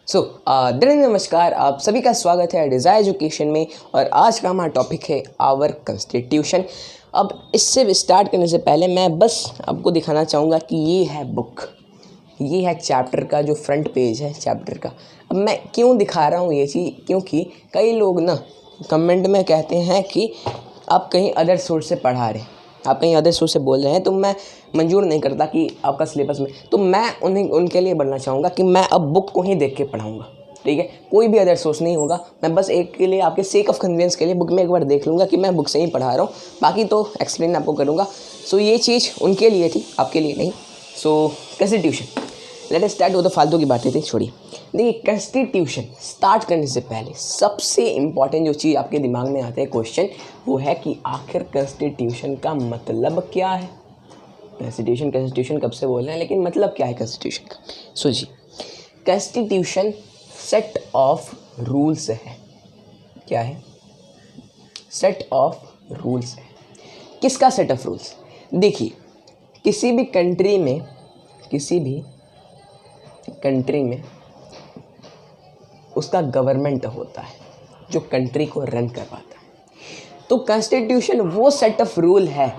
नमस्कार, आप सभी का स्वागत है डिज़ायर एजुकेशन में। और आज का हमारा टॉपिक है आवर कॉन्स्टिट्यूशन। अब इससे स्टार्ट करने से पहले मैं बस आपको दिखाना चाहूँगा कि ये है बुक, ये है चैप्टर का जो फ्रंट पेज है चैप्टर का। अब मैं क्यों दिखा रहा हूँ ये चीज़, क्योंकि कई लोग ना कमेंट में कहते हैं कि आप कहीं अदर सोर्स से पढ़ा रहे हैं, आप कहीं अदर सोर्स से बोल रहे हैं, तो मैं मंजूर नहीं करता कि आपका सिलेबस में, तो मैं उनके लिए बोलना चाहूँगा कि मैं अब बुक को ही देख के पढ़ाऊँगा। ठीक है, कोई भी अदर सोर्स नहीं होगा। मैं बस एक के लिए आपके सेक ऑफ कन्वीनियंस के लिए बुक में एक बार देख लूँगा कि मैं बुक से ही पढ़ा रहा हूँ, बाकी तो एक्सप्लेन आपको करूँगा। सो ये चीज़ उनके लिए थी, आपके लिए नहीं। सो कॉन्स्टिट्यूशन, लेट अस स्टार्ट। वो तो फालतू की बातें थी, छोड़िए। देखिए, कॉन्स्टिट्यूशन स्टार्ट करने से पहले सबसे इम्पॉर्टेंट जो चीज़ आपके दिमाग में आता है क्वेश्चन, वो है कि आखिर कॉन्स्टिट्यूशन का मतलब क्या है। कॉन्स्टिट्यूशन कब से बोल रहे हैं, लेकिन मतलब क्या है कॉन्स्टिट्यूशन का। सो जी, कॉन्स्टिट्यूशन सेट ऑफ रूल्स है। क्या है? सेट ऑफ रूल्स है। किसका सेट ऑफ रूल्स? देखिए, किसी भी कंट्री में उसका गवर्नमेंट होता है जो कंट्री को रन करवाता है। तो कॉन्स्टिट्यूशन वो सेट ऑफ रूल है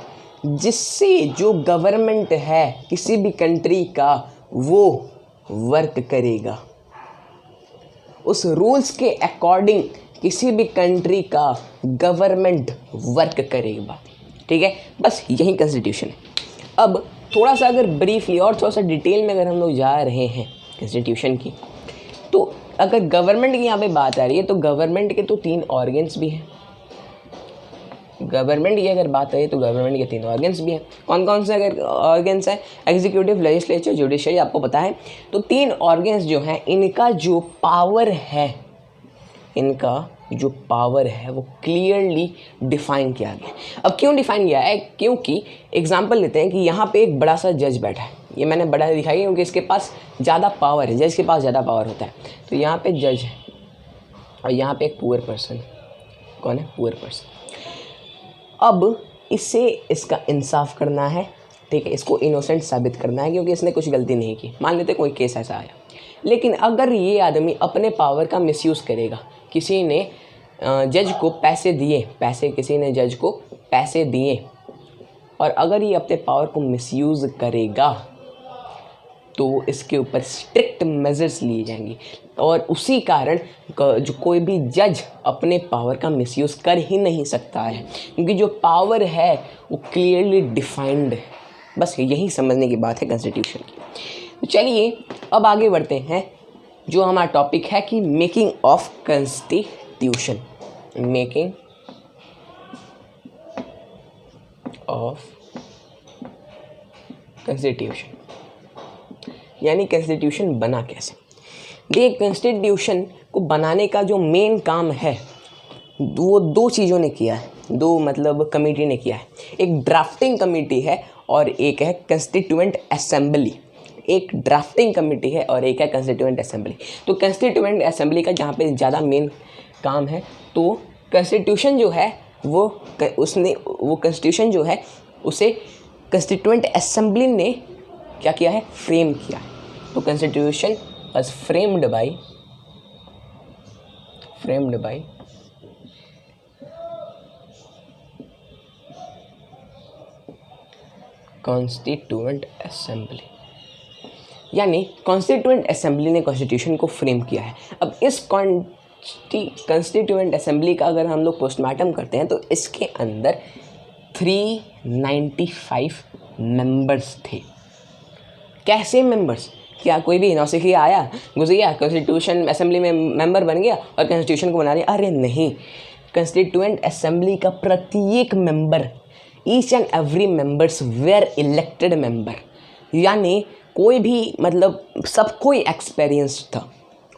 जिससे जो गवर्नमेंट है किसी भी कंट्री का, वो वर्क करेगा। उस रूल्स के अकॉर्डिंग किसी भी कंट्री का गवर्नमेंट वर्क करेगा। ठीक है, बस यही कॉन्स्टिट्यूशन है। अब थोड़ा सा अगर ब्रीफली और थोड़ा सा डिटेल में अगर हम लोग जा रहे हैं कॉन्स्टिट्यूशन की, तो अगर गवर्नमेंट की यहाँ पे बात आ रही है तो गवर्नमेंट के तो 3 ऑर्गन्स भी हैं। गवर्नमेंट की अगर बात है तो गवर्नमेंट के 3 ऑर्गन्स भी हैं। कौन कौन से अगर ऑर्गन्स हैं? एग्जीक्यूटिव, लेजिस्लेचर, जुडिशरी, आपको पता है। तो 3 ऑर्गन्स जो हैं, इनका जो पावर है वो क्लियरली डिफाइन किया गया। अब क्यों डिफाइन किया है? क्योंकि एग्जांपल लेते हैं कि यहाँ पे एक बड़ा सा जज बैठा है। ये मैंने बड़ा दिखाई क्योंकि इसके पास ज़्यादा पावर है, जज के पास ज़्यादा पावर होता है। तो यहाँ पे जज है और यहाँ पे एक पुअर पर्सन। कौन है? Poor person. अब इससे इसका इंसाफ करना है। ठीक है, इसको इनोसेंट साबित करना है क्योंकि इसने कुछ गलती नहीं की। मान लेते कोई केस ऐसा आया, लेकिन अगर ये आदमी अपने पावर का मिसयूज़ करेगा, किसी ने जज को पैसे दिए और अगर ये अपने पावर को मिसयूज़ करेगा तो इसके ऊपर स्ट्रिक्ट मेजर्स लिए जाएंगे। और उसी कारण जो कोई भी जज अपने पावर का मिसयूज़ कर ही नहीं सकता है, क्योंकि जो पावर है वो क्लियरली डिफाइंड है। बस यही समझने की बात है कॉन्स्टिट्यूशन की। तो चलिए अब आगे बढ़ते हैं। जो हमारा टॉपिक है कि making of constitution. Making of constitution यानी कॉन्स्टिट्यूशन बना कैसे। देखिए, कॉन्स्टिट्यूशन को बनाने का जो मेन काम है वो 2 चीज़ों ने किया है, 2 मतलब कमेटी ने किया है। एक ड्राफ्टिंग कमेटी है और एक है कॉन्स्टिट्यूएंट असेंबली। एक ड्राफ्टिंग कमेटी है और एक है कॉन्स्टिट्यूएंट असेंबली। तो कॉन्स्टिट्यूएंट असेंबली का जहाँ पे ज़्यादा मेन काम है, तो कॉन्स्टिट्यूशन जो है वो कॉन्स्टिट्यूशन जो है उसे कॉन्स्टिट्यूएंट असेंबली ने क्या किया है? फ्रेम किया है। तो constitution was framed bye constituent assembly, यानी कॉन्स्टिट्यूएंट असेंबली ने कॉन्स्टिट्यूशन को फ्रेम किया है। अब इस कॉन्स्टिट्यूएंट असेंबली का अगर हम लोग पोस्टमार्टम करते हैं तो इसके अंदर 395 मेंबर्स थे। कैसे मेंबर्स? क्या कोई भी नौसिखिया आया, घुस गया, कॉन्स्टिट्यूशन असेंबली में मेंबर बन गया और कॉन्स्टिट्यूशन को बना लिया? अरे नहीं, कॉन्स्टिट्यूएंट असेंबली का प्रत्येक member, each and every members were elected member, यानी कोई भी मतलब सब कोई एक्सपीरियंस्ड था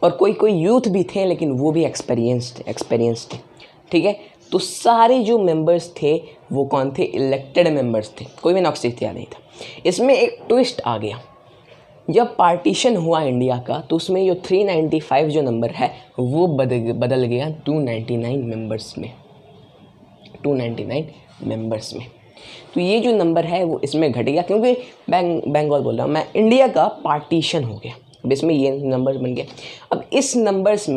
और कोई यूथ भी थे, लेकिन वो भी एक्सपीरियंस्ड थे। ठीक है, तो सारे जो मेंबर्स थे वो कौन थे? इलेक्टेड मेंबर्स थे, कोई भी नौसिखिया नहीं था। इसमें एक ट्विस्ट आ गया। जब पार्टीशन हुआ इंडिया का, तो उसमें जो 395 जो नंबर है वो बदल गया 299 मेंबर्स में। तो ये जो नंबर है वो इसमें घट गया, क्योंकि बंगाल बोल रहा हूँ मैं, इंडिया का पार्टीशन हो गया। अब इसमें ये नंबर बन गए। अब इस मेंबर्स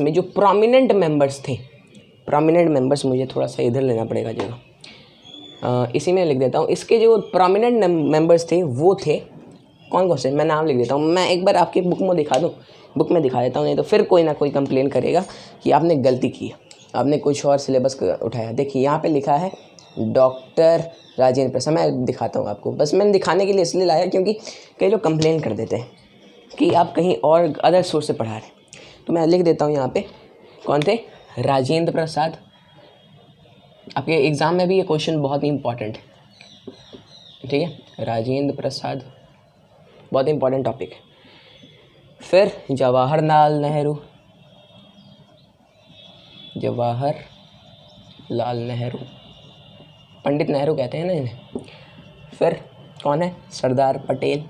में जो प्रोमिनेंट मेंबर्स थे, प्रोमिनेंट मेंबर्स, मुझे थोड़ा सा इधर लेना पड़ेगा जगह, इसी में लिख देता हूँ। इसके जो प्रोमिनेंट मेंबर्स थे वो थे कौन कौन से, मैं नाम लिख देता हूँ। मैं एक बार आपकी बुक में दिखा दूँ, बुक में दिखा देता हूँ, नहीं तो फिर कोई ना कोई कंप्लेन करेगा कि आपने गलती की, आपने कुछ और सिलेबस उठाया। देखिए यहाँ पे लिखा है डॉक्टर राजेंद्र प्रसाद। मैं दिखाता हूँ आपको, बस मैंने दिखाने के लिए इसलिए लाया क्योंकि कई लोग कंप्लेन कर देते हैं कि आप कहीं और अदर सोर्स से पढ़ा रहे। तो मैं लिख देता हूँ यहाँ पे कौन थे, राजेंद्र प्रसाद। आपके एग्ज़ाम में भी ये क्वेश्चन बहुत ही इंपॉर्टेंट है, ठीक है, राजेंद्र प्रसाद बहुत इंपॉर्टेंट टॉपिक है। फिर जवाहरलाल नेहरू, जवाहरलाल नेहरू, पंडित नेहरू कहते हैं ना इन्हें। फिर कौन है, सरदार पटेल।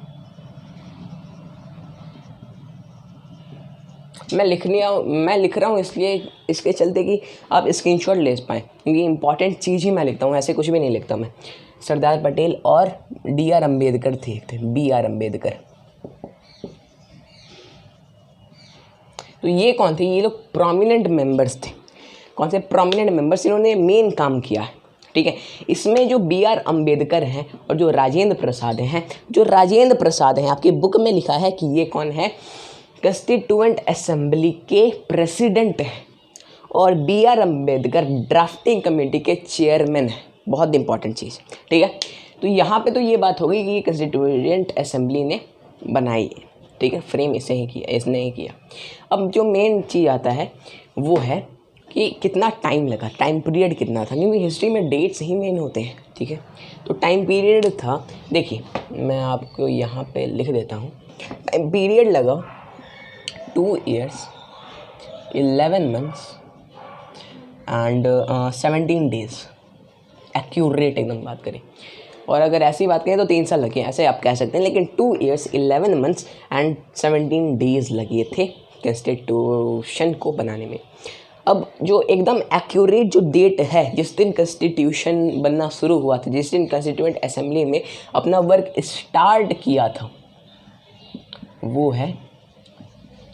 मैं लिख रहा हूँ इसलिए, इसके चलते कि आप स्क्रीनशॉट ले पाएँ, क्योंकि इंपॉर्टेंट चीज़ ही मैं लिखता हूँ, ऐसे कुछ भी नहीं लिखता मैं। सरदार पटेल और D.R. अम्बेडकर थे, B.R. अम्बेडकर। तो ये कौन थे, ये लोग प्रोमिनेंट मेंबर्स थे। कौन से प्रोमिनेंट मेंबर्स, इन्होंने मेन काम किया है, ठीक है। इसमें जो B.R. अम्बेडकर हैं और जो राजेंद्र प्रसाद हैं, जो राजेंद्र प्रसाद हैं आपकी बुक में लिखा है कि ये कौन है, कॉन्स्टिट्यूएंट असेंबली के प्रेसिडेंट हैं, और B.R. अम्बेडकर ड्राफ्टिंग कमेटी के चेयरमैन हैं। बहुत इंपॉर्टेंट चीज़, ठीक है। तो यहाँ पे तो ये बात हो गई कि कॉन्स्टिट्यूएंट असेंबली ने बनाई है, ठीक है, फ्रेम इसने ही किया। अब जो मेन चीज़ आता है वो है कि कितना टाइम लगा, टाइम पीरियड कितना था, क्योंकि हिस्ट्री में डेट्स ही मेन होते हैं, ठीक है। तो टाइम पीरियड था, देखिए मैं आपको यहाँ पे लिख देता हूँ। टाइम पीरियड लगा 2 years 11 months and 17 days, accurate एकदम बात करें। और अगर ऐसी बात करें तो 3 साल लगे, ऐसे आप कह सकते हैं, लेकिन 2 years 11 months एंड 17 days लगे थे कॉन्स्टिट्यूशन को बनाने में। अब जो एकदम एक्यूरेट जो डेट है जिस दिन कॉन्स्टिट्यूशन बनना शुरू हुआ था, जिस दिन कॉन्स्टिट्यूएंट असेंबली में अपना वर्क स्टार्ट किया था, वो है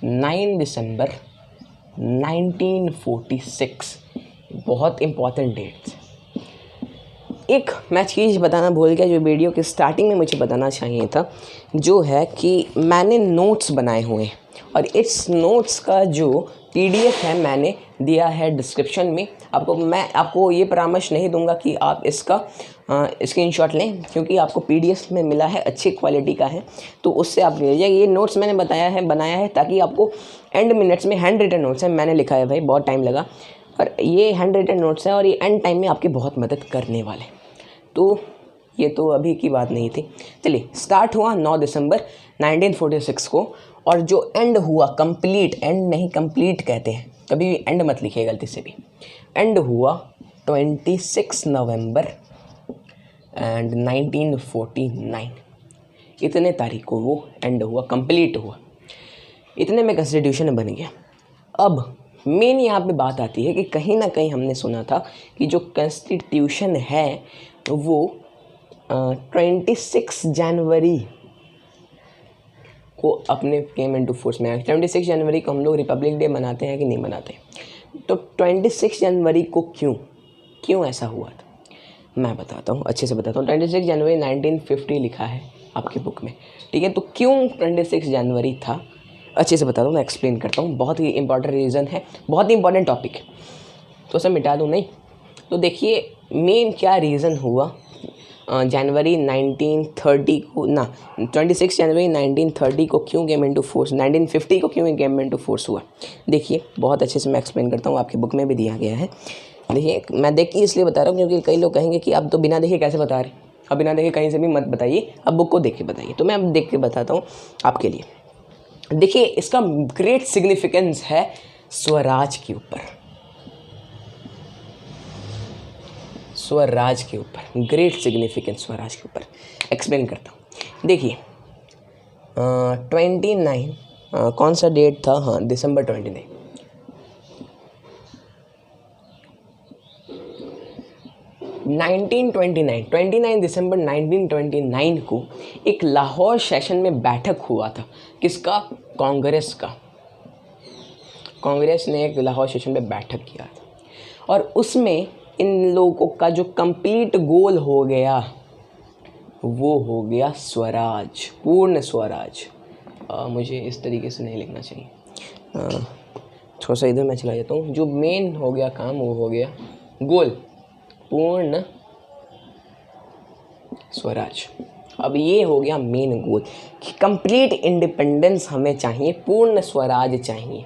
9 दिसंबर 1946। बहुत इंपॉर्टेंट डेट्स। एक मैं चीज़ बताना भूल गया जो वीडियो के स्टार्टिंग में मुझे बताना चाहिए था, जो है कि मैंने नोट्स बनाए हुए हैं और इस नोट्स का जो PDF है मैंने दिया है डिस्क्रिप्शन में। मैं आपको ये परामर्श नहीं दूंगा कि आप इसका स्क्रीनशॉट लें, क्योंकि आपको PDF में मिला है, अच्छी क्वालिटी का है, तो उससे आप ले लीजिए। ये नोट्स मैंने बनाया है ताकि आपको एंड मिनट्स में, हैंड रिटन नोट्स है, मैंने लिखा है भाई, बहुत टाइम लगा, और ये हैंड रिटन नोट्स है और ये एंड टाइम में आपकी बहुत मदद करने वाले। तो ये तो अभी की बात नहीं थी। चलिए, स्टार्ट हुआ 9 दिसंबर 1946 को, और जो एंड हुआ, कंप्लीट, एंड नहीं कंप्लीट कहते हैं, कभी भी एंड मत लिखिए गलती से भी, एंड हुआ 26 नवंबर एंड 1949। इतने तारीख को वो एंड हुआ, कंप्लीट हुआ, इतने में कॉन्स्टिट्यूशन बन गया। अब मेन यहाँ पे बात आती है कि कहीं ना कहीं हमने सुना था कि जो कॉन्स्टिट्यूशन है वो 26 जनवरी को अपने केम इनटू फोर्स में आया। 26 जनवरी को हम लोग रिपब्लिक डे मनाते हैं कि नहीं मनाते? तो 26 जनवरी को क्यों ऐसा हुआ था मैं बताता हूँ, अच्छे से बताता हूँ। 26 जनवरी 1950 लिखा है आपकी बुक में, ठीक है। तो क्यों 26 जनवरी था, अच्छे से बताता हूँ, मैं एक्सप्लेन करता हूँ। बहुत ही इंपॉर्टेंट रीज़न है, बहुत ही इंपॉर्टेंट टॉपिक है, तो सब मिटा दूँ नहीं। तो देखिए मेन क्या रीज़न हुआ जनवरी 1930 को ना 26 जनवरी 1930 को क्यों केम इनटू फोर्स, 1950 को क्यों केम इनटू फोर्स हुआ। देखिए बहुत अच्छे से मैं एक्सप्लेन करता हूँ, आपकी बुक में भी दिया गया है। देखिए मैं देख के इसलिए बता रहा हूँ क्योंकि कई लोग कहेंगे कि आप तो बिना देखे कैसे बता रहे, अब बिना देखे कहीं से भी मत बताइए, अब बुक को देख के बताइए। तो मैं अब देख के बताता हूँ आपके लिए। देखिए इसका ग्रेट सिग्निफिकेंस है स्वराज के ऊपर, स्वराज के ऊपर, ग्रेट सिग्निफिकेंस स्वराज के ऊपर। एक्सप्लेन करता हूँ। देखिए 29 कौन सा डेट था, हाँ दिसंबर 29। 29 दिसंबर 1929 को एक लाहौर सेशन में बैठक हुआ था। किसका? कांग्रेस का। कांग्रेस ने एक लाहौर सेशन में बैठक किया था और उसमें इन लोगों का जो कंप्लीट गोल हो गया वो हो गया स्वराज, पूर्ण स्वराज। मुझे इस तरीके से नहीं लिखना चाहिए, थोड़ा सा इधर मैं चला जाता हूँ। जो मेन हो गया काम वो हो गया गोल, पूर्ण स्वराज। अब ये हो गया मेन गोल कि कंप्लीट इंडिपेंडेंस हमें चाहिए, पूर्ण स्वराज चाहिए।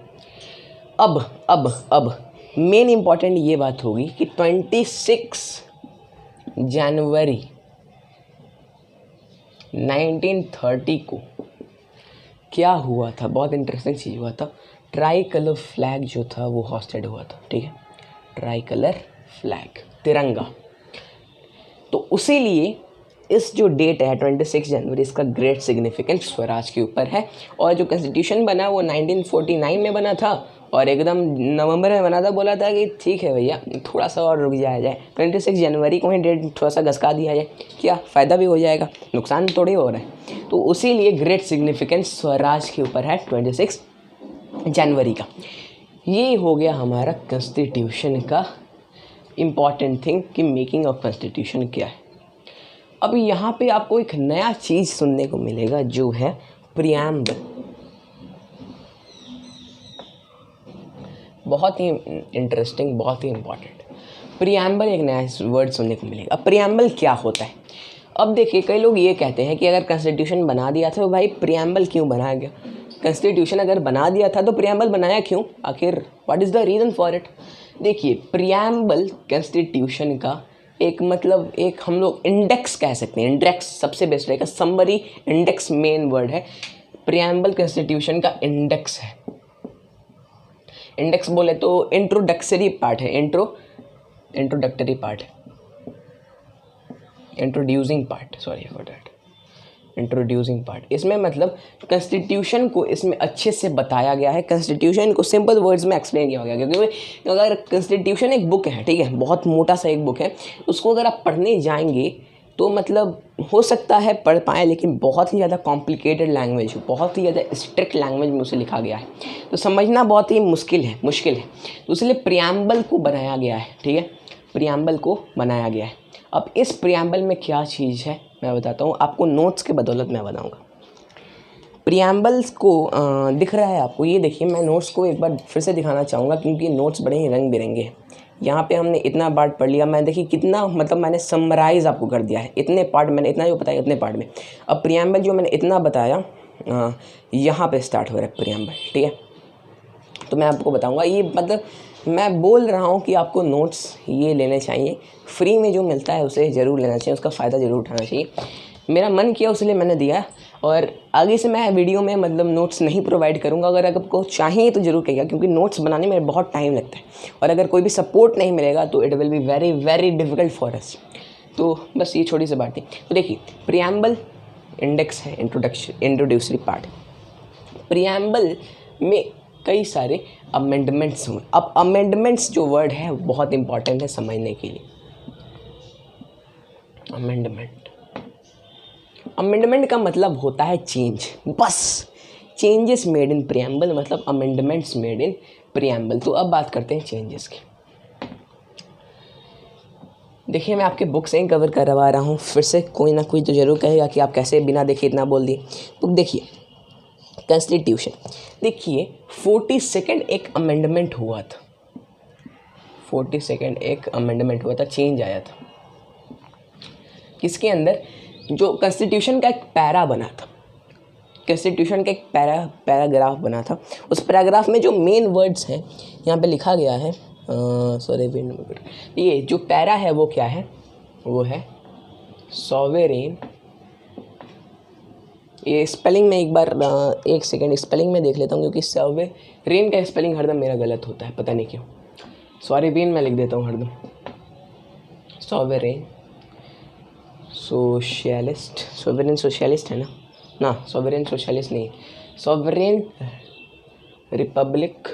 अब मेन इम्पॉर्टेंट ये बात होगी कि 26 जनवरी 1930 को क्या हुआ था, बहुत इंटरेस्टिंग चीज़ हुआ था। ट्राई कलर फ्लैग जो था वो हॉस्टेड हुआ था, ठीक है, ट्राई कलर फ्लैग, तिरंगा। तो उसी लिए इस जो डेट है 26 जनवरी, इसका ग्रेट सिग्निफिकेंस स्वराज के ऊपर है। और जो कॉन्स्टिट्यूशन बना वो 1949 में बना था और एकदम नवंबर में बना था। बोला था कि ठीक है भैया थोड़ा सा और रुक जाया जाए, 26 जनवरी को ही डेट थोड़ा सा घसका दिया जाए, क्या फ़ायदा भी हो जाएगा, नुकसान थोड़ी हो रहा है। तो उसी लिए ग्रेट सिग्निफिकेंस स्वराज के ऊपर है 26 जनवरी का। ये हो गया हमारा कॉन्स्टिट्यूशन का इम्पॉर्टेंट थिंग कि मेकिंग ऑफ कॉन्स्टिट्यूशन क्या है। अब यहाँ पे आपको एक नया चीज़ सुनने को मिलेगा जो है प्रियम्बल। बहुत ही इंटरेस्टिंग, बहुत ही इम्पॉर्टेंट। प्रियम्बल एक नया वर्ड सुनने को मिलेगा। अब प्रियम्बल क्या होता है? अब देखिए कई लोग ये कहते हैं कि अगर कॉन्स्टिट्यूशन बना दिया था तो भाई प्रियम्बल क्यों बनाया गया? कॉन्स्टिट्यूशन अगर बना दिया था तो प्रियम्बल बनाया क्यों? आखिर what is the reason for it? देखिए प्रियम्बल कॉन्स्टिट्यूशन का एक मतलब एक हम लोग इंडेक्स कह सकते हैं। इंडेक्स सबसे बेस्ट रहेगा, समरी इंडेक्स मेन वर्ड है। प्रियम्बल कॉन्स्टिट्यूशन का इंडेक्स है। इंडेक्स बोले तो इंट्रोडक्टरी पार्ट है, इंट्रोडक्टरी पार्ट है, introducing part, sorry for that, introducing part. इसमें मतलब कॉन्स्टिट्यूशन को इसमें अच्छे से बताया गया है, कॉन्स्टिट्यूशन को सिंपल वर्ड्स में एक्सप्लेन किया गया। क्योंकि अगर कॉन्स्टिट्यूशन एक बुक है, ठीक है, बहुत मोटा सा एक बुक है, उसको अगर आप पढ़ने जाएंगे तो मतलब हो सकता है पढ़ पाएँ, लेकिन बहुत ही ज़्यादा कॉम्प्लिकेटेड लैंग्वेज, बहुत ही ज़्यादा स्ट्रिक्ट लैंग्वेज में उसे लिखा गया है, तो समझना बहुत ही मुश्किल है। तो इसलिए प्रियम्बल को बनाया गया है, ठीक है, प्रियम्बल को बनाया गया है। अब इस प्रियम्बल में क्या चीज़ है मैं बताता हूँ आपको, नोट्स के बदौलत मैं बताऊँगा। प्रियम्बल्स को दिख रहा है आपको, ये देखिए, मैं नोट्स को एक बार फिर से दिखाना चाहूँगा क्योंकि नोट्स बड़े ही रंग बिरंगे हैं। यहाँ पे हमने इतना पार्ट पढ़ लिया, मैं देखिए कितना मतलब मैंने समराइज़ आपको कर दिया है, इतने पार्ट मैंने इतना जो बताया इतने पार्ट में। अब प्रियम्बल जो मैंने इतना बताया यहाँ पे स्टार्ट हो रहा है प्रियम्बल, ठीक है। तो मैं आपको बताऊँगा, ये मतलब मैं बोल रहा हूँ कि आपको नोट्स ये लेने चाहिए, फ्री में जो मिलता है उसे ज़रूर लेना चाहिए, उसका फ़ायदा ज़रूर उठाना चाहिए। मेरा मन किया उसलिए मैंने दिया, और आगे से मैं वीडियो में मतलब नोट्स नहीं प्रोवाइड करूँगा। अगर आपको चाहिए तो ज़रूर कहिएगा, क्योंकि नोट्स बनाने में बहुत टाइम लगता है, और अगर कोई भी सपोर्ट नहीं मिलेगा तो it will be very very difficult for us. तो बस ये छोटी सी बात थी। तो देखिए प्रियम्बल इंडेक्स है, इंट्रोड्यूसरी पार्ट। प्रियम्बल में कई सारे अमेंडमेंट्स हुए। अब अमेंडमेंट्स जो वर्ड है बहुत इंपॉर्टेंट है समझने के लिए। अमेंडमेंट का मतलब होता है चेंज, बस चेंजेस मेड इन प्रियम्बल मतलब अमेंडमेंट्स मेड इन प्रियम्बल। तो अब बात करते हैं चेंजेस की। देखिए मैं आपके बुक से ही कवर करवा रहा हूँ, फिर से कोई ना कोई तो ज़रूर कहेगा कि आप कैसे बिना देखे इतना बोल दिए। बुक देखिए, कॉन्स्टिट्यूशन देखिए, 42nd एक अमेंडमेंट हुआ था, 42nd एक अमेंडमेंट हुआ था, चेंज आया था। किसके अंदर? जो कॉन्स्टिट्यूशन का एक पैरा बना था, कॉन्स्टिट्यूशन का एक पैराग्राफ बना था। उस पैराग्राफ में जो मेन वर्ड्स हैं यहाँ पे लिखा गया है, ये जो पैरा है वो क्या है? वो है सॉवेरेन। ये स्पेलिंग में एक बार एक सेकेंड स्पेलिंग में देख लेता हूँ, क्योंकि सॉवेरेन का स्पेलिंग हरदम मेरा गलत होता है, पता नहीं क्यों। सॉवेरेन मैं लिख देता हूँ हरदम, सॉवेरेन सोशलिस्ट, सॉवेरेन सोशलिस्ट है ना, सॉवेरेन सोशलिस्ट नहीं, सॉवेरेन रिपब्लिक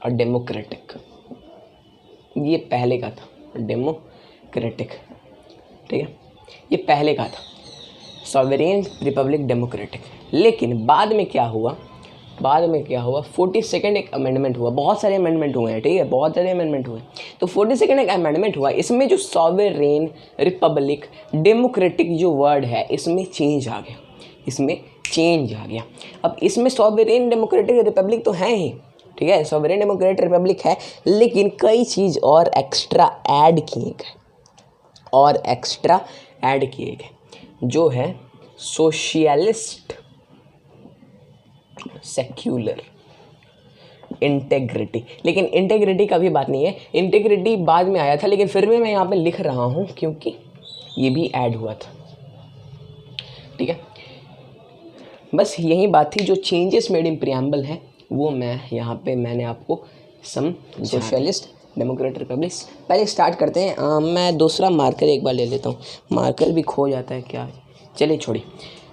और डेमोक्रेटिक, ये पहले का था। डेमोक्रेटिक, ठीक है, ये पहले का था, सॉवरेन रिपब्लिक डेमोक्रेटिक। लेकिन बाद में क्या हुआ, 42nd एक अमेंडमेंट हुआ, बहुत सारे अमेंडमेंट हुए हैं, ठीक है, बहुत सारे अमेंडमेंट हुए। तो 42nd एक अमेंडमेंट हुआ, इसमें जो सॉवरेन रिपब्लिक डेमोक्रेटिक जो वर्ड है इसमें चेंज आ गया, अब इसमें सॉवरेन डेमोक्रेटिक रिपब्लिक तो है ही, ठीक है, सॉवरेन डेमोक्रेटिक रिपब्लिक है, लेकिन कई चीज़ और एक्स्ट्रा ऐड किए गए, जो है सोशलिस्ट, सेक्युलर, इंटेग्रिटी। लेकिन इंटेग्रिटी का भी बात नहीं है, इंटेग्रिटी बाद में आया था, लेकिन फिर भी मैं यहाँ पे लिख रहा हूँ क्योंकि ये भी ऐड हुआ था, ठीक है। बस यही बात थी, जो चेंजेस मेड इन प्रियम्बल है वो मैं यहाँ पे मैंने आपको सोशलिस्ट डेमोक्रेटिक रिपब्लिक। पहले स्टार्ट करते हैं, मैं दूसरा मार्कर एक बार ले लेता हूँ, मार्कर भी खो जाता है क्या, चलिए छोड़िए।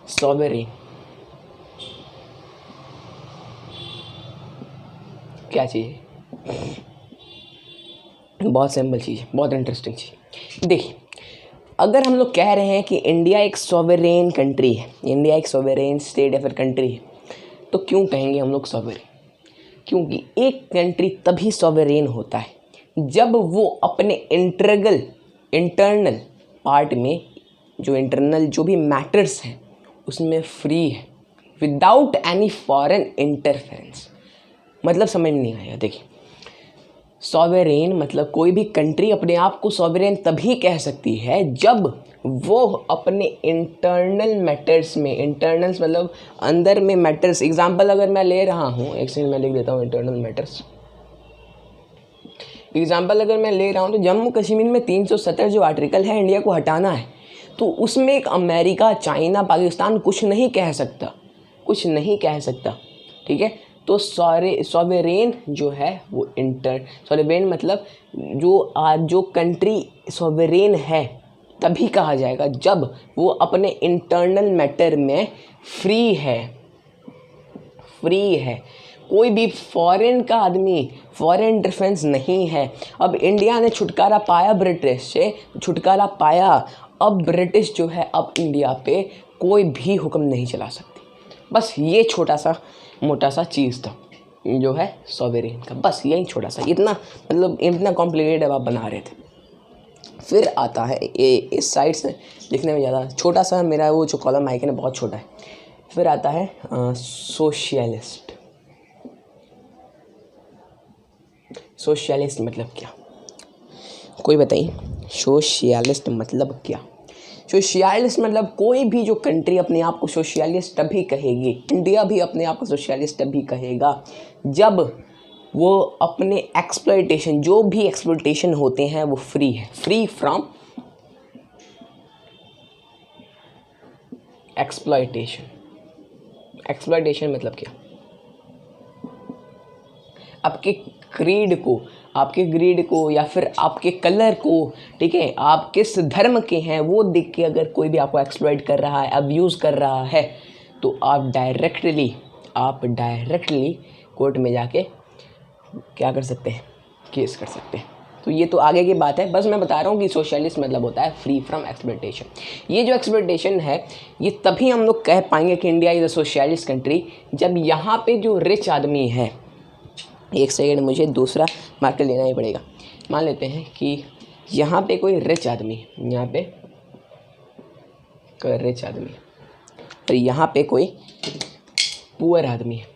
सॉवरेन क्या चीज़ है, बहुत सिंपल चीज़ है, बहुत इंटरेस्टिंग चीज़। देखिए, अगर हम लोग कह रहे हैं कि इंडिया एक सॉवरेन कंट्री है, इंडिया एक सॉवरेन स्टेट या फिर कंट्री है, तो क्यों कहेंगे हम लोग सॉवरेन? क्योंकि एक कंट्री तभी सॉवरेन होता है जब वो अपने इंटरनल पार्ट में जो भी मैटर्स हैं उसमें फ्री है, विदाउट एनी फॉरेन इंटरफेरेंस। मतलब समझ नहीं आया। देखिए, सॉवरेन मतलब कोई भी कंट्री अपने आप को सॉवरेन तभी कह सकती है जब वो अपने इंटरनल मैटर्स में, इंटरनल्स मतलब अंदर में मैटर्स, एग्जांपल अगर मैं ले रहा हूँ, एक सेकंड मैं लिख देता हूँ इंटरनल मैटर्स। एग्जांपल अगर मैं ले रहा हूँ तो जम्मू कश्मीर में 370 जो आर्टिकल है इंडिया को हटाना है, तो उसमें एक अमेरिका, चाइना, पाकिस्तान कुछ नहीं कह सकता, ठीक है। तो सॉवरेन जो है वो सॉवरेन मतलब जो कंट्री सॉवरेन है तभी कहा जाएगा जब वो अपने इंटरनल मैटर में फ्री है। कोई भी फॉरेन का आदमी, फॉरेन इंटरफेरेंस नहीं है। अब इंडिया ने छुटकारा पाया, ब्रिटिश से छुटकारा पाया, अब ब्रिटिश जो है अब इंडिया पे कोई भी हुक्म नहीं चला सकती। बस ये छोटा सा मोटा सा चीज़ था जो है सॉवरेन का, बस यही छोटा सा, इतना कॉम्प्लिकेटेड आप बना रहे थे। फिर आता है इस साइड से लिखने में ज़्यादा छोटा सा, मेरा वो जो कॉलम आइकन है बहुत छोटा है। फिर आता है सोशलिस्ट। सोशलिस्ट मतलब क्या, कोई बताइए? सोशलिस्ट मतलब क्या? सोशलिस्ट मतलब कोई भी जो कंट्री अपने आप को सोशलिस्ट तभी कहेगी, इंडिया भी अपने आप को सोशलिस्ट तभी कहेगा जब वो अपने एक्सप्लॉयटेशन, जो भी एक्सप्लॉयटेशन होते हैं वो फ्री है, फ्री फ्रॉम एक्सप्लॉयटेशन। एक्सप्लॉयटेशन मतलब क्या? आपके ग्रीड को या फिर आपके कलर को, ठीक है, आप किस धर्म के हैं वो देख के अगर कोई भी आपको एक्सप्लॉइट कर रहा है, अब्यूज़ कर रहा है, तो आप डायरेक्टली कोर्ट में जाके क्या कर सकते हैं? केस कर सकते हैं। तो ये तो आगे की बात है, बस मैं बता रहा हूँ कि सोशलिस्ट मतलब होता है फ्री फ्रॉम एक्सप्लॉयटेशन। ये जो एक्सप्लॉयटेशन है ये तभी हम लोग कह पाएंगे कि India is a socialist country जब यहाँ पे जो रिच आदमी है, एक सेकेंड मुझे दूसरा मार्कर लेना ही पड़ेगा। मान लेते हैं कि यहाँ पे कोई रिच आदमी है, यहाँ पे कोई रिच आदमी है और यहाँ पे कोई पुअर आदमी है,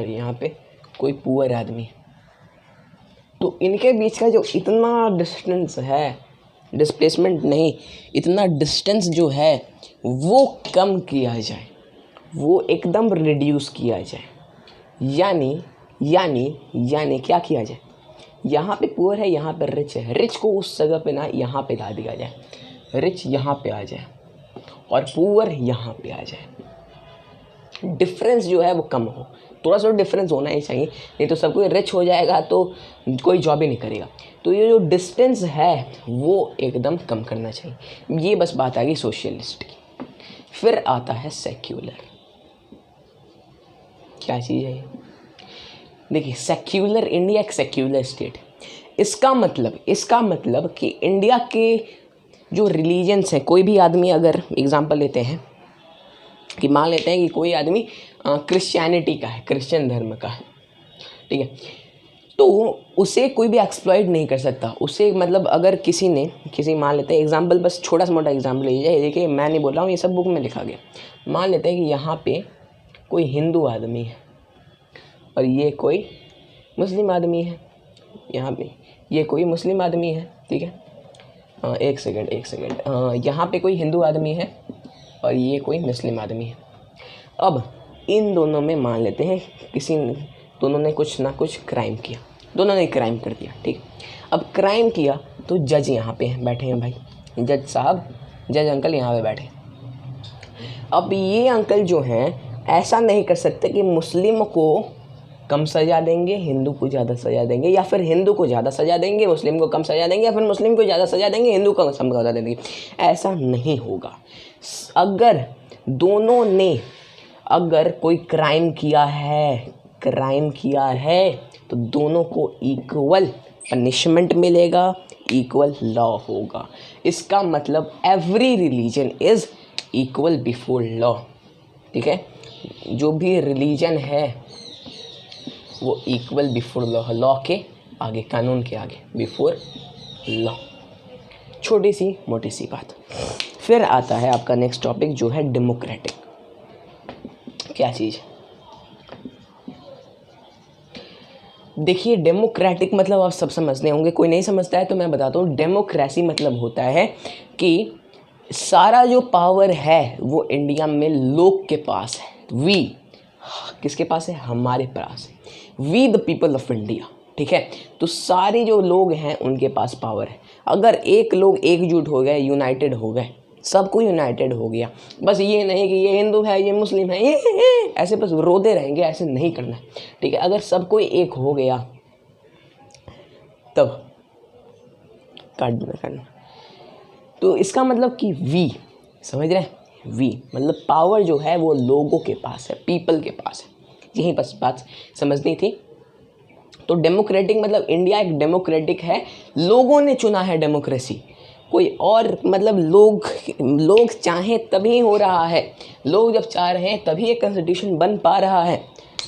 यहाँ पे कोई पुअर आदमी है। तो इनके बीच का जो इतना डिस्टेंस है, डिस्प्लेसमेंट नहीं, इतना डिस्टेंस जो है वो कम किया जाए, वो एकदम रिड्यूस किया जाए। यानी क्या किया जाए? यहाँ पे पुअर है, यहाँ पे रिच है, रिच को उस जगह पे ना यहाँ पे ला दिया जाए, रिच यहाँ पे आ जाए और पुअर यहाँ पे आ जाए। डिफरेंस जो है वो कम हो, थोड़ा सा डिफरेंस होना ही चाहिए, नहीं तो सब कोई रिच हो जाएगा तो कोई जॉब ही नहीं करेगा। तो ये जो डिस्टेंस है वो एकदम कम करना चाहिए। ये बस बात आ गई सोशलिस्ट की। फिर आता है सेक्युलर। क्या चीज़ है ये? देखिए, सेक्युलर, इंडिया एक सेक्युलर स्टेट है। इसका मतलब कि इंडिया के जो रिलीजन्स हैं, कोई भी आदमी, अगर एग्जांपल लेते हैं कि मान लेते हैं कि कोई आदमी क्रिश्चियनिटी का है, क्रिश्चियन धर्म का है, ठीक है, तो उसे कोई भी एक्सप्लॉइट नहीं कर सकता। उसे मतलब अगर किसी मान लेते हैं एग्जांपल, बस छोटा सा मोटा एग्जांपल लीजिए, देखिए मैं नहीं बोल रहा हूँ, ये सब बुक में लिखा गया। मान लेते हैं कि यहाँ पे कोई हिंदू आदमी है और ये कोई मुस्लिम आदमी है, यहाँ पे ये कोई मुस्लिम आदमी है, ठीक है, एक सेकंड, यहाँ पे कोई हिंदू आदमी है और ये कोई मुस्लिम आदमी है। अब इन दोनों में मान लेते हैं दोनों ने कुछ ना कुछ क्राइम किया, दोनों ने क्राइम कर दिया, ठीक। अब क्राइम किया तो जज यहाँ पे बैठे हैं भाई, जज अंकल यहाँ पे बैठे। अब ये अंकल जो हैं ऐसा नहीं कर सकते कि मुस्लिम को कम सज़ा देंगे, हिंदू को ज़्यादा सज़ा देंगे, या फिर हिंदू को ज़्यादा सज़ा देंगे, मुस्लिम को कम सज़ा देंगे, या फिर मुस्लिम को ज़्यादा सज़ा देंगे, हिंदू को कम सज़ा देंगे। ऐसा नहीं होगा। अगर दोनों ने अगर कोई क्राइम किया है तो दोनों को इक्वल पनिशमेंट मिलेगा, इक्वल लॉ होगा। इसका मतलब every religion is equal before law, ठीक है। जो भी रिलीजन है वो इक्वल बिफोर लॉ के आगे, कानून के आगे, बिफोर लॉ। छोटी सी मोटी सी बात। फिर आता है आपका नेक्स्ट टॉपिक जो है डेमोक्रेटिक। क्या चीज़? देखिए डेमोक्रेटिक मतलब आप सब समझते होंगे, कोई नहीं समझता है तो मैं बताता हूँ। डेमोक्रेसी मतलब होता है कि सारा जो पावर है वो इंडिया में लोग के पास है। किसके पास है? हमारे पास है। We the people of India, ठीक है। तो सारे जो लोग हैं उनके पास पावर है। अगर एक लोग एकजुट हो गए, यूनाइटेड हो गए, सबको यूनाइटेड हो गया, बस ये नहीं कि ये हिंदू है, ये मुस्लिम है, ये ऐसे बस रोते रहेंगे, ऐसे नहीं करना है, ठीक है। अगर सबको एक हो गया तब काटना। तो इसका मतलब कि वी, समझ रहे हैं, वी मतलब पावर जो है वो लोगों के पास है, पीपल के पास है। यही बस बात समझनी थी। तो डेमोक्रेटिक मतलब इंडिया एक डेमोक्रेटिक है, लोगों ने चुना है डेमोक्रेसी। कोई और मतलब लोग चाहें तभी हो रहा है, लोग जब चाह रहे हैं तभी एक कॉन्स्टिट्यूशन बन पा रहा है।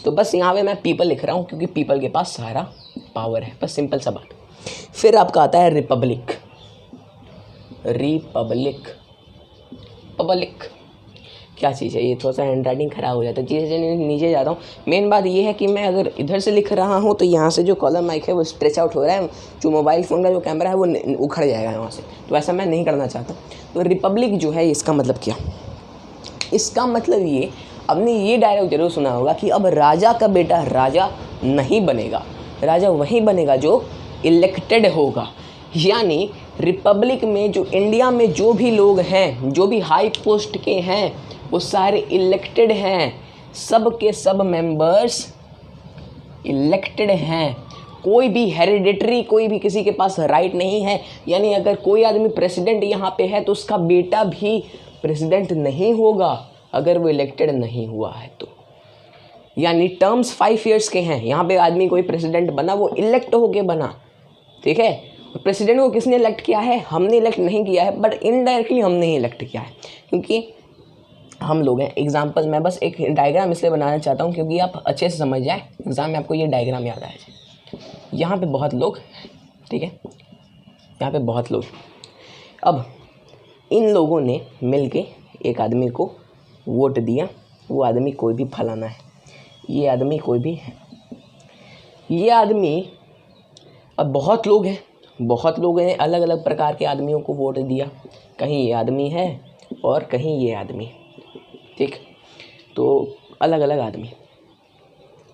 तो बस यहाँ पे मैं पीपल लिख रहा हूँ क्योंकि पीपल के पास सारा पावर है, बस सिंपल सा बात। फिर आपका आता है रिपब्लिक। क्या चीज़ है ये? थोड़ा सा हैंड राइटिंग ख़राब हो जाता है, चीज़ें नीचे जाता हूँ। मेन बात ये है कि मैं अगर इधर से लिख रहा हूँ तो यहाँ से जो कॉलम माइक है वो स्ट्रेच आउट हो रहा है, जो मोबाइल फ़ोन का जो कैमरा है वो उखड़ जाएगा यहाँ से, तो ऐसा मैं नहीं करना चाहता। तो रिपब्लिक जो है इसका मतलब क्या? इसका मतलब ये, आपने ये डायलॉग जरूर सुना होगा कि अब राजा का बेटा राजा नहीं बनेगा, राजा वही बनेगा जो इलेक्टेड होगा। यानी रिपब्लिक में जो इंडिया में जो भी लोग हैं, जो भी हाई पोस्ट के हैं, वो सारे इलेक्टेड हैं, सब के सब मेंबर्स इलेक्टेड हैं। कोई भी हेरिडेटरी, कोई भी किसी के पास राइट नहीं है। यानी अगर कोई आदमी प्रेसिडेंट यहाँ पे है तो उसका बेटा भी प्रेसिडेंट नहीं होगा अगर वो इलेक्टेड नहीं हुआ है तो। यानी टर्म्स 5 ईयर्स के हैं। यहाँ पे आदमी कोई प्रेसिडेंट बना वो इलेक्ट होके बना, ठीक है। प्रेसिडेंट को किसने इलेक्ट किया है? हमने इलेक्ट नहीं किया है, बट इनडायरेक्टली हमने ही इलेक्ट किया है क्योंकि हम लोग हैं। एग्जाम्पल मैं बस एक डायग्राम इसलिए बनाना चाहता हूँ क्योंकि आप अच्छे से समझ जाए, एग्ज़ाम में आपको ये डायग्राम याद आए। यहाँ पे बहुत लोग, ठीक है, यहाँ पे बहुत लोग। अब इन लोगों ने मिल के एक आदमी को वोट दिया। वो आदमी कोई भी फलाना है, ये आदमी कोई भी है, ये आदमी, अब बहुत लोग हैं, अलग अलग प्रकार के आदमियों को वोट दिया। कहीं ये आदमी है और कहीं ये आदमी, ठीक, तो अलग अलग आदमी।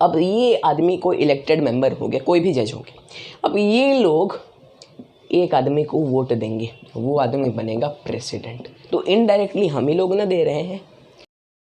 अब ये आदमी को इलेक्टेड मेंबर हो गया, कोई भी जज हो गया। अब ये लोग एक आदमी को वोट देंगे, वो आदमी बनेगा प्रेसिडेंट। तो इनडायरेक्टली हम ही लोग ना दे रहे हैं,